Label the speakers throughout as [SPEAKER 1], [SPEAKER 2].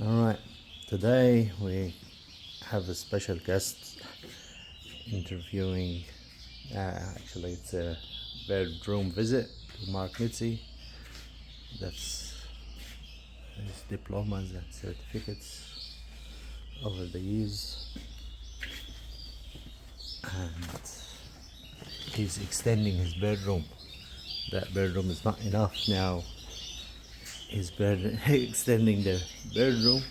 [SPEAKER 1] Alright, today we have a special guest interviewing, actually it's a bedroom visit to Mark Mizzi. That's his diplomas and certificates over the years, and he's extending his bedroom. That bedroom is not enough now. He's extending the bedroom,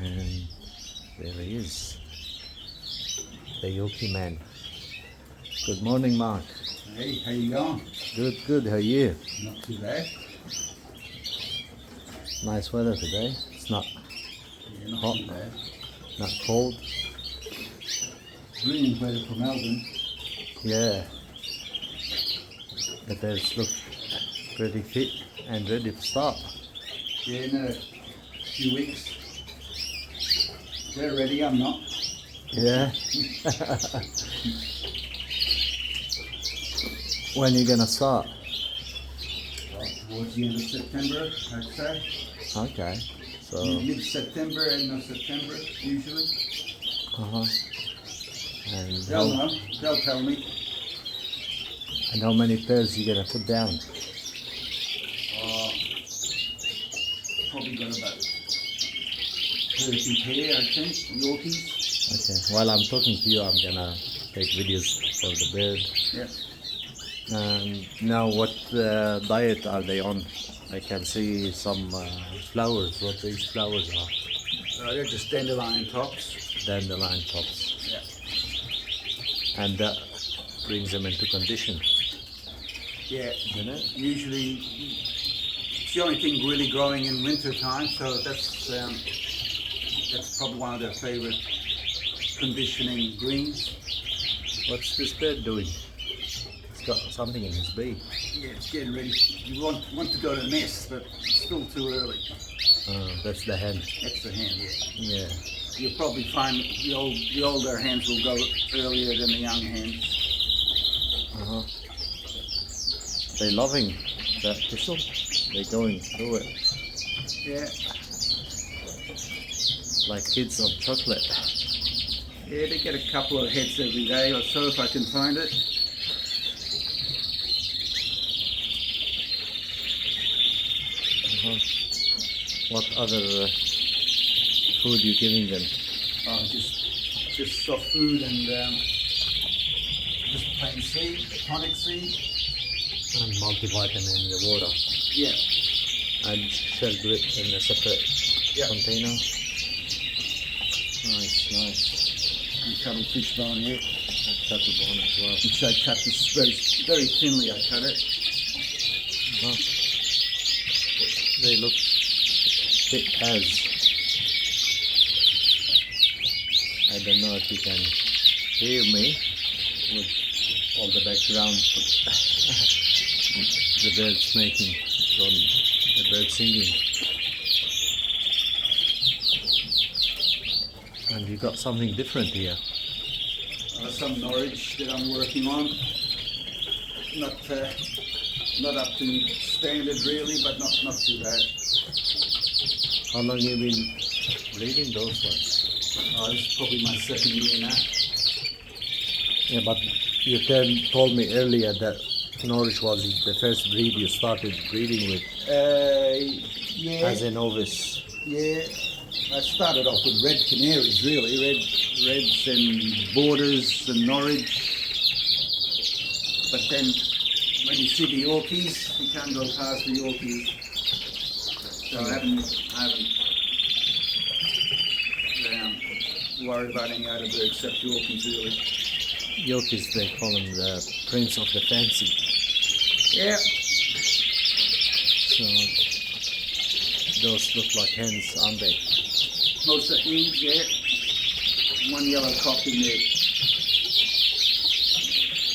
[SPEAKER 1] and there he is, the Yoki man. Good morning, Mark.
[SPEAKER 2] Hey, how you going?
[SPEAKER 1] Good, how are you?
[SPEAKER 2] Not too bad.
[SPEAKER 1] Nice weather today. It's not
[SPEAKER 2] Not
[SPEAKER 1] hot,
[SPEAKER 2] too bad.
[SPEAKER 1] not cold.
[SPEAKER 2] Brilliant weather for Melbourne.
[SPEAKER 1] Yeah, the birds look pretty fit and ready to start.
[SPEAKER 2] Yeah, in a few weeks. They're ready, I'm not.
[SPEAKER 1] Yeah. When are you gonna start?
[SPEAKER 2] Well, towards the end of September, I'd say.
[SPEAKER 1] Okay, so
[SPEAKER 2] Mid-September, end of September, usually.
[SPEAKER 1] and
[SPEAKER 2] They'll know. They'll tell me.
[SPEAKER 1] how many pairs you gonna put down?
[SPEAKER 2] Probably got about 30 pair, I think, Yorkies.
[SPEAKER 1] Okay, while I'm talking to you, I'm gonna take videos for the bird.
[SPEAKER 2] Yeah.
[SPEAKER 1] And now, what diet are they on? I can see some flowers. What these flowers are?
[SPEAKER 2] They're just dandelion tops.
[SPEAKER 1] Dandelion tops.
[SPEAKER 2] Yeah.
[SPEAKER 1] And that brings them into condition,
[SPEAKER 2] Yeah.
[SPEAKER 1] isn't it?
[SPEAKER 2] Usually, it's the only thing really growing in winter time, so that's probably one of their favorite conditioning greens.
[SPEAKER 1] What's this bird doing? It's got something in his beak.
[SPEAKER 2] Yeah, it's getting ready. You want to go to nest, but it's still too early.
[SPEAKER 1] That's the hen.
[SPEAKER 2] That's the hen. Yeah.
[SPEAKER 1] Yeah.
[SPEAKER 2] You'll probably find the older hens will go earlier than the young hens.
[SPEAKER 1] They're loving that thistle. They're going through it
[SPEAKER 2] Yeah.
[SPEAKER 1] like kids on chocolate.
[SPEAKER 2] Yeah, they get a couple of heads every day or so if I can find it.
[SPEAKER 1] What other food you giving them?
[SPEAKER 2] Just soft food and just plain seed, tonic seed.
[SPEAKER 1] And multivitamin in the water.
[SPEAKER 2] Yeah.
[SPEAKER 1] And shell grit in a separate container. Nice.
[SPEAKER 2] And cut a fish bone here,
[SPEAKER 1] And cattle bone as well.
[SPEAKER 2] which I cut this very thinly. I cut it.
[SPEAKER 1] They look thick as. I don't know if you can hear me with all the background the birds making from the birds singing. And you got something different here.
[SPEAKER 2] Some Norwich that I'm working on. Not up to standard really, but not too bad.
[SPEAKER 1] How long you been breeding those ones?
[SPEAKER 2] This is probably my second year now.
[SPEAKER 1] Yeah, but you told me earlier that Norwich was the first breed you started breeding with
[SPEAKER 2] Yeah.
[SPEAKER 1] as a novice.
[SPEAKER 2] Yeah. I started off with red canaries really, reds and borders and Norwich. But then when you see the Yorkies, you can't go past the Yorkies. So I haven't worried about any other bird except Yorkies really.
[SPEAKER 1] Yorkies, they call him the prince of the fancy.
[SPEAKER 2] Yeah.
[SPEAKER 1] So those look like hens, aren't they?
[SPEAKER 2] Most of the hens, yeah. One yellow cock in there.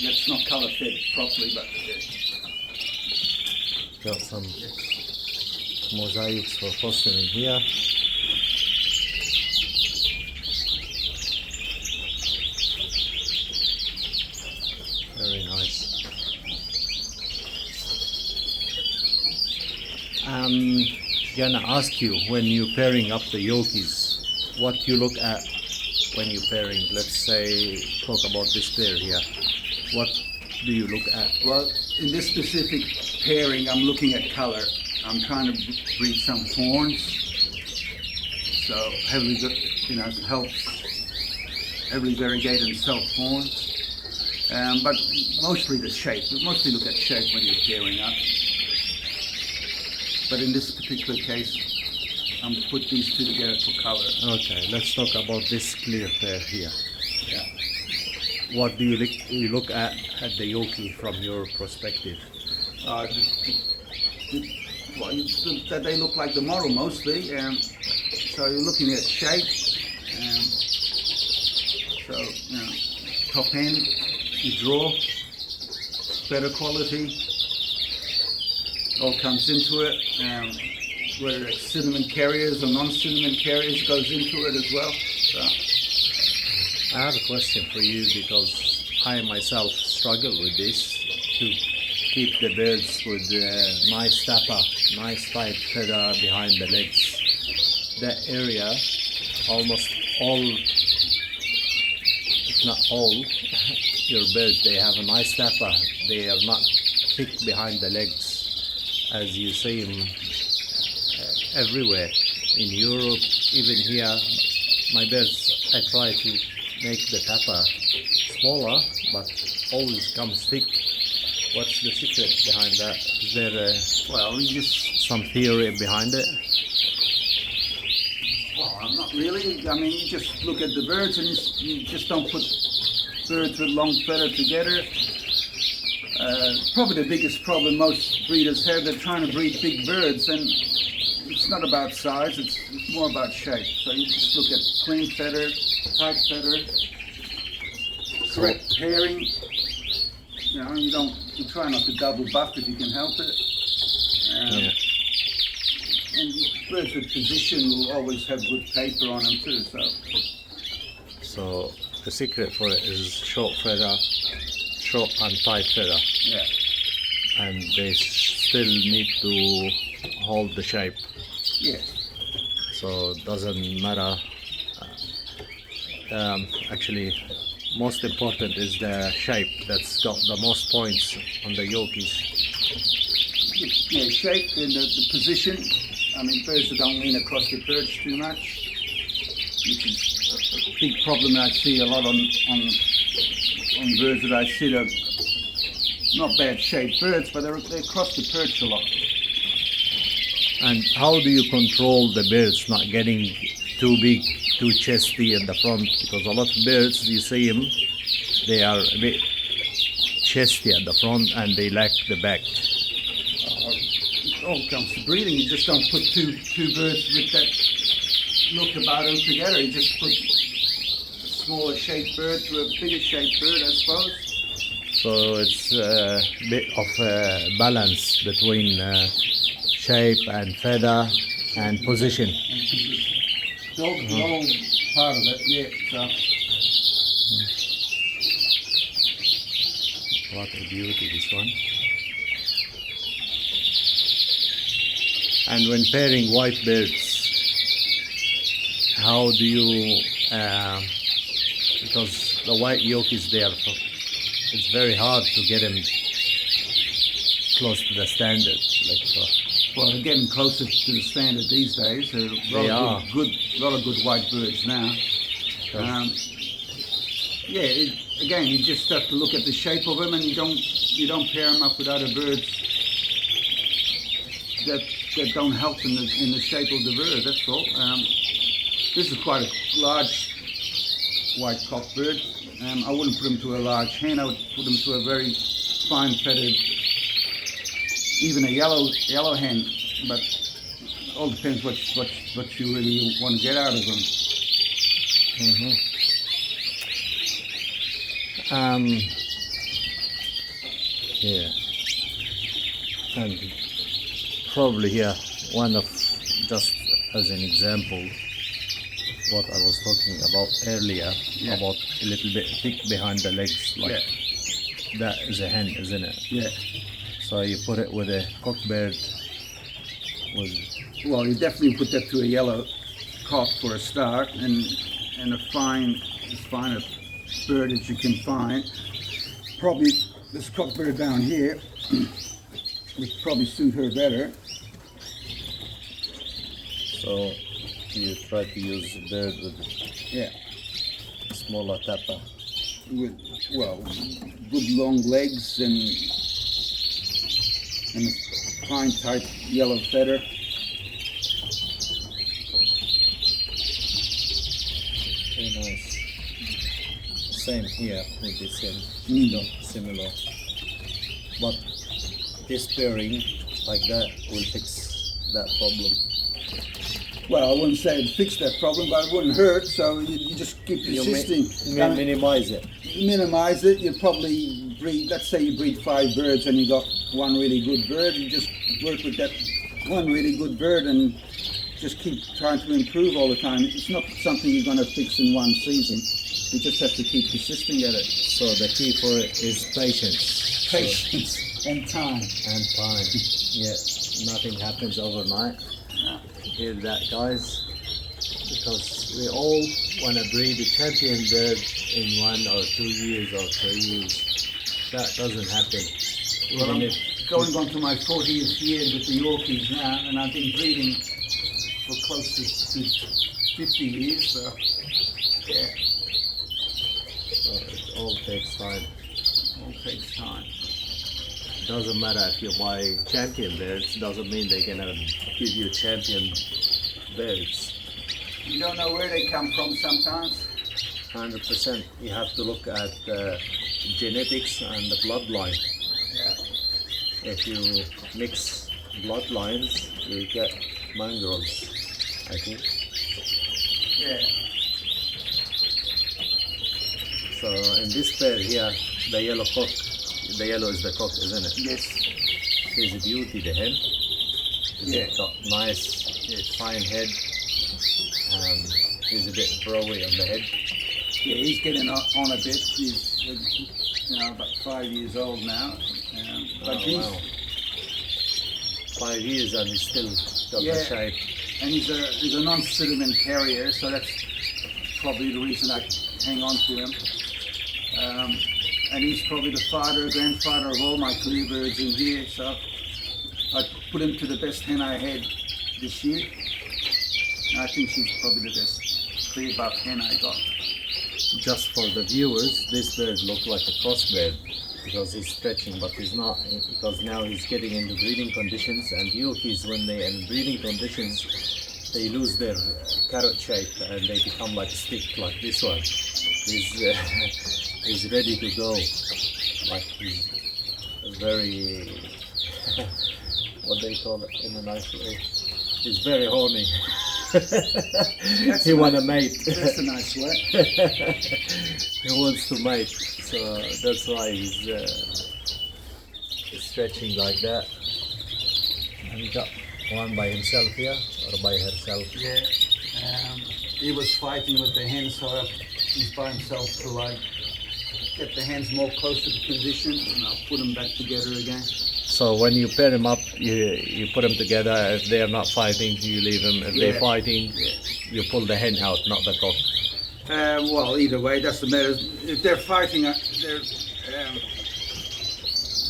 [SPEAKER 2] That's not colour fed properly, but yeah.
[SPEAKER 1] Got some mosaics for fostering here. Very nice. gonna ask you, when you're pairing up the Yorkies, what you look at when you're pairing. Let's say, talk about this pair here. What do you look at?
[SPEAKER 2] Well, in this specific pairing, I'm looking at colour. I'm trying to breed some fawns, so heavily, helps heavily variegated and self-fawns. But mostly the shape. We mostly look at shape when you're pairing up. But in this particular case, I'm put these two together for colour.
[SPEAKER 1] Okay, let's talk about this clear pair here.
[SPEAKER 2] Yeah.
[SPEAKER 1] What do you look at the Yorkie from your perspective?
[SPEAKER 2] Well, that they look like the model mostly. So you're looking at shape. Top end, you draw, better quality, all comes into it. Whether it's cinnamon carriers or non-cinnamon carriers goes into it as well. So.
[SPEAKER 1] I have a question for you, because I myself struggle with this, to keep the birds with nice tapper, nice tight feather behind the legs. That area, almost all, if not all, your birds, they have a nice tapper. They are not thick behind the legs, as you see them everywhere. In Europe, even here, my birds, I try to make the tapper smaller, but always comes thick. What's the secret behind that? Is there some theory behind it?
[SPEAKER 2] Well, I'm not really. I mean, you just look at the birds and you just don't put birds with long feather together. Probably the biggest problem most breeders have, they're trying to breed big birds, and it's not about size, it's more about shape. So you just look at clean feather, tight feather, correct pairing. You try not to double buff if you can help it. And birds with position will always have good paper on them too.
[SPEAKER 1] So the secret for it is short feather, short and tight feather.
[SPEAKER 2] Yeah.
[SPEAKER 1] And they still need to hold the shape.
[SPEAKER 2] Yeah.
[SPEAKER 1] So it doesn't matter. Actually, most important is the shape. That's got the most points on the Yorkies.
[SPEAKER 2] Yeah, shape and the position. I mean, birds that don't lean across the perch too much, which is a big problem that I see a lot on birds that I see. They're not bad shaped birds, but they cross the perch a lot.
[SPEAKER 1] And how do you control the birds not getting too big, too chesty at the front? Because a lot of birds, you see them, they are a bit chesty at the front and they lack the back.
[SPEAKER 2] It all comes to breeding. You just don't put two birds with that look about them together. You just put a smaller shaped bird to a bigger shaped bird, I suppose.
[SPEAKER 1] So it's a bit of a balance between shape and feather and position.
[SPEAKER 2] It's all part of it, yeah. So.
[SPEAKER 1] What a beauty, this one. And when pairing white birds, how do you, because the white Yorkies there, it's very hard to get them close to the standard.
[SPEAKER 2] Well, they're getting closer to the standard these days. There are a lot of good white birds now. Again, you just have to look at the shape of them, and you don't pair them up with other birds that don't help in the shape of the bird. That's all. This is quite a large white cock bird. I wouldn't put him to a large hen. I would put him to a very fine feathered, even a yellow hen. But it all depends what you really want to get out of them.
[SPEAKER 1] Yeah, and probably here, one of, just as an example, what I was talking about earlier, about a little bit thick behind the legs, that is a hen, isn't it?
[SPEAKER 2] Yeah.
[SPEAKER 1] So you put it with a cock bird with
[SPEAKER 2] well, you definitely put that to a yellow cock for a start, and a fine, as fine a bird as you can find. Probably this cock bird down here would probably suit her better.
[SPEAKER 1] So you try to use a bird with
[SPEAKER 2] Yeah,
[SPEAKER 1] smaller tapper.
[SPEAKER 2] with, well, good long legs and a fine tight yellow feather.
[SPEAKER 1] Very nice. Same here with this one, similar. But this pairing like that will fix that problem.
[SPEAKER 2] Well, I wouldn't say it'd fix that problem, but it wouldn't hurt, so you just keep persisting.
[SPEAKER 1] Minimize it.
[SPEAKER 2] Minimize it, you probably breed, let's say you breed 5 birds and you got one really good bird, you just work with that one really good bird and just keep trying to improve all the time. It's not something you're going to fix in one season. You just have to keep persisting at it.
[SPEAKER 1] So the key for it is patience.
[SPEAKER 2] Patience and time.
[SPEAKER 1] And time. Yeah, nothing happens overnight. Hear that, guys? Because we all want to breed a champion bird in 1 or 2 years or 3 years. That doesn't happen.
[SPEAKER 2] Well, I'm
[SPEAKER 1] Even if
[SPEAKER 2] going on to my 40th year with the Yorkies now, and I've been breeding for close to 50 years, so yeah,
[SPEAKER 1] so it all takes time.
[SPEAKER 2] it all takes time.
[SPEAKER 1] Doesn't matter if you buy champion birds, doesn't mean they're gonna give you champion birds.
[SPEAKER 2] You don't know where they come from sometimes.
[SPEAKER 1] 100%. You have to look at the genetics and the bloodline.
[SPEAKER 2] Yeah.
[SPEAKER 1] If you mix bloodlines, you get mongrels, I think.
[SPEAKER 2] Yeah.
[SPEAKER 1] So in this pair here, the yellow cock, the yellow is the cock, isn't it?
[SPEAKER 2] Yes.
[SPEAKER 1] She's a beauty, the hen.
[SPEAKER 2] Yeah.
[SPEAKER 1] Got nice, fine head. He's a bit browy on the head.
[SPEAKER 2] Yeah, he's getting on a bit. He's about 5 years old now. But he's,
[SPEAKER 1] Wow. 5 years and he's still got the shape.
[SPEAKER 2] and he's a non-sediment carrier, so that's probably the reason I hang on to him. And he's probably the grandfather of all my clear birds in here, so I put him to the best hen I had this year. And I think she's probably the best clear buff hen I got.
[SPEAKER 1] Just for the viewers, this bird looks like a crossbred because he's stretching, but he's not, because now he's getting into breeding conditions, and Yorkies, when they're in breeding conditions, they lose their carrot shape and they become like a stick, like this one. He's ready to go. Like he's very, what they call it in a nice way. He's very horny. He wants to mate.
[SPEAKER 2] That's a nice way.
[SPEAKER 1] He wants to mate, so that's why he's stretching like that. And he got one by himself here, or by herself.
[SPEAKER 2] Yeah. He was fighting with the hens, so he's by himself to like get the hens more closer to position, and I'll put them back together again.
[SPEAKER 1] So when you pair them up, you put them together. If they are not fighting, you leave them. If they're fighting, you pull the hen out, not the cock.
[SPEAKER 2] Well, either way, doesn't matter. If they're fighting,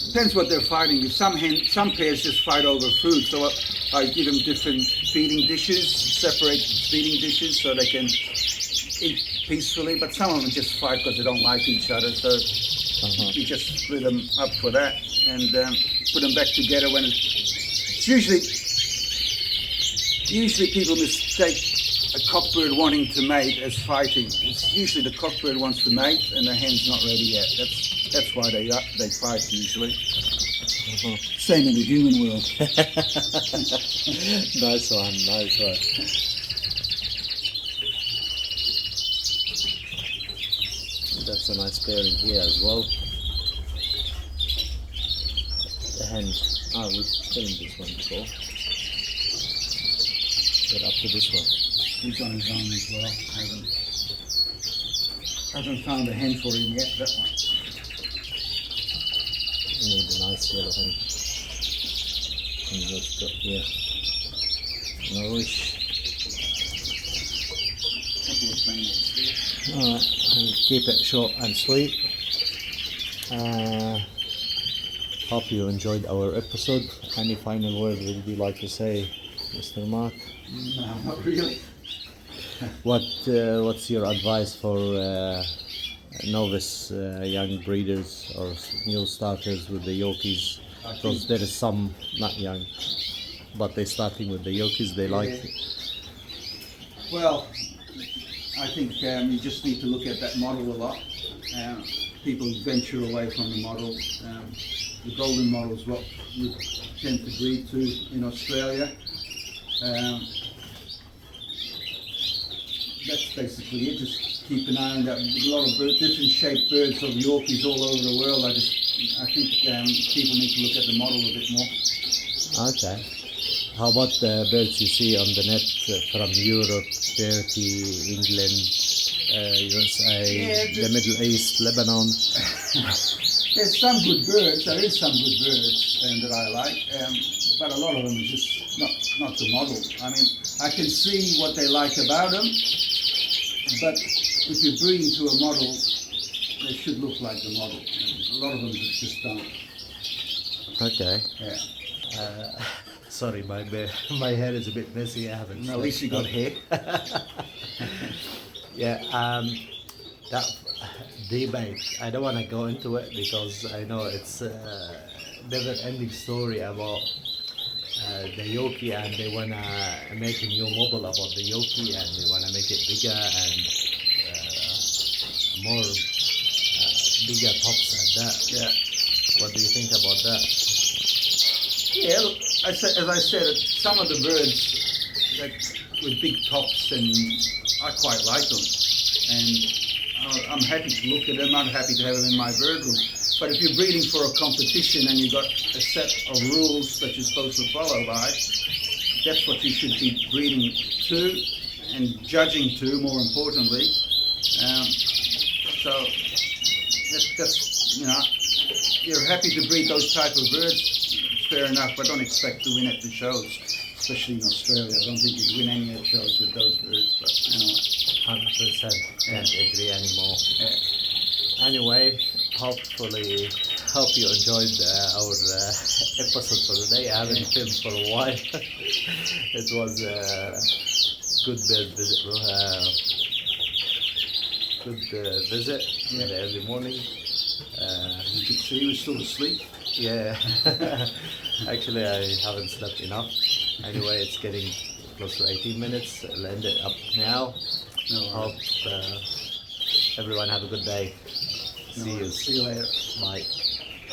[SPEAKER 2] depends what they're fighting. If some pairs just fight over food, so I give them different feeding dishes, separate feeding dishes, so they can eat peacefully. But some of them just fight because they don't like each other, so you just split them up for that and put them back together when it's usually people mistake a cockbird wanting to mate as fighting. It's usually the cockbird wants to mate and the hen's not ready yet. That's why they fight usually. Same in the human world.
[SPEAKER 1] Nice one. That's a nice pairing here as well. The hen, we've filmed this one before. Get up to this one.
[SPEAKER 2] He's on his own as well. I haven't found a hen for him yet, that one.
[SPEAKER 1] You need a nice yellow hen. And let's go here. No wish.
[SPEAKER 2] Couple of females there.
[SPEAKER 1] Alright, and keep it short and sweet. Hope you enjoyed our episode. Any final word would you like to say, Mr. Mark?
[SPEAKER 2] No, not really.
[SPEAKER 1] What's your advice for novice young breeders or new starters with the Yorkies? Because there is some not young, but they're starting with the Yorkies. They like.
[SPEAKER 2] Well, I think you just need to look at that model a lot. People venture away from the model. The golden model is what we tend to breed to in Australia. That's basically it. Just keep an eye on that. A lot of different shaped birds of Yorkies all over the world. I think people need to look at the model a bit more.
[SPEAKER 1] Okay. How about the birds you see on the net from Europe, Turkey, England, USA, the Middle East, Lebanon?
[SPEAKER 2] There's some good birds. There is some good birds that I like, but a lot of them are just not the model. I mean, I can see what they like about them, but if you're breeding to a model, they should look like the model. A lot of them just don't.
[SPEAKER 1] Okay.
[SPEAKER 2] Yeah.
[SPEAKER 1] Sorry, my hair is a bit messy. I haven't.
[SPEAKER 2] At least you got hair.
[SPEAKER 1] Yeah. That debate. I don't want to go into it because I know it's a never-ending story about the Yorkie, and they want to make a new model about the Yorkie, and they want to make it bigger and more bigger tops at that.
[SPEAKER 2] Yeah.
[SPEAKER 1] What do you think about that?
[SPEAKER 2] Yeah, look, as I said, some of the birds that with big tops, and I quite like them, and I'm happy to look at them. I'm happy to have them in my bird room. But if you're breeding for a competition and you've got a set of rules that you're supposed to follow by, that's what you should be breeding to and judging to, more importantly. So that's you're happy to breed those type of birds. Fair enough, but don't expect to win at the shows, especially in Australia. I don't think you'd win any of the shows with those birds, but anyway.
[SPEAKER 1] 100%. Can't agree anymore.
[SPEAKER 2] Yeah.
[SPEAKER 1] Anyway, hopefully, hope you enjoyed our episode for today. I haven't filmed for a while. It was a good visit. Visit in the early morning.
[SPEAKER 2] You could see he was still asleep.
[SPEAKER 1] Yeah, actually I haven't slept enough. Anyway, it's getting close to 18 minutes. I'll end it up now. Hope everyone have a good day. See you.
[SPEAKER 2] See you later.
[SPEAKER 1] Bye.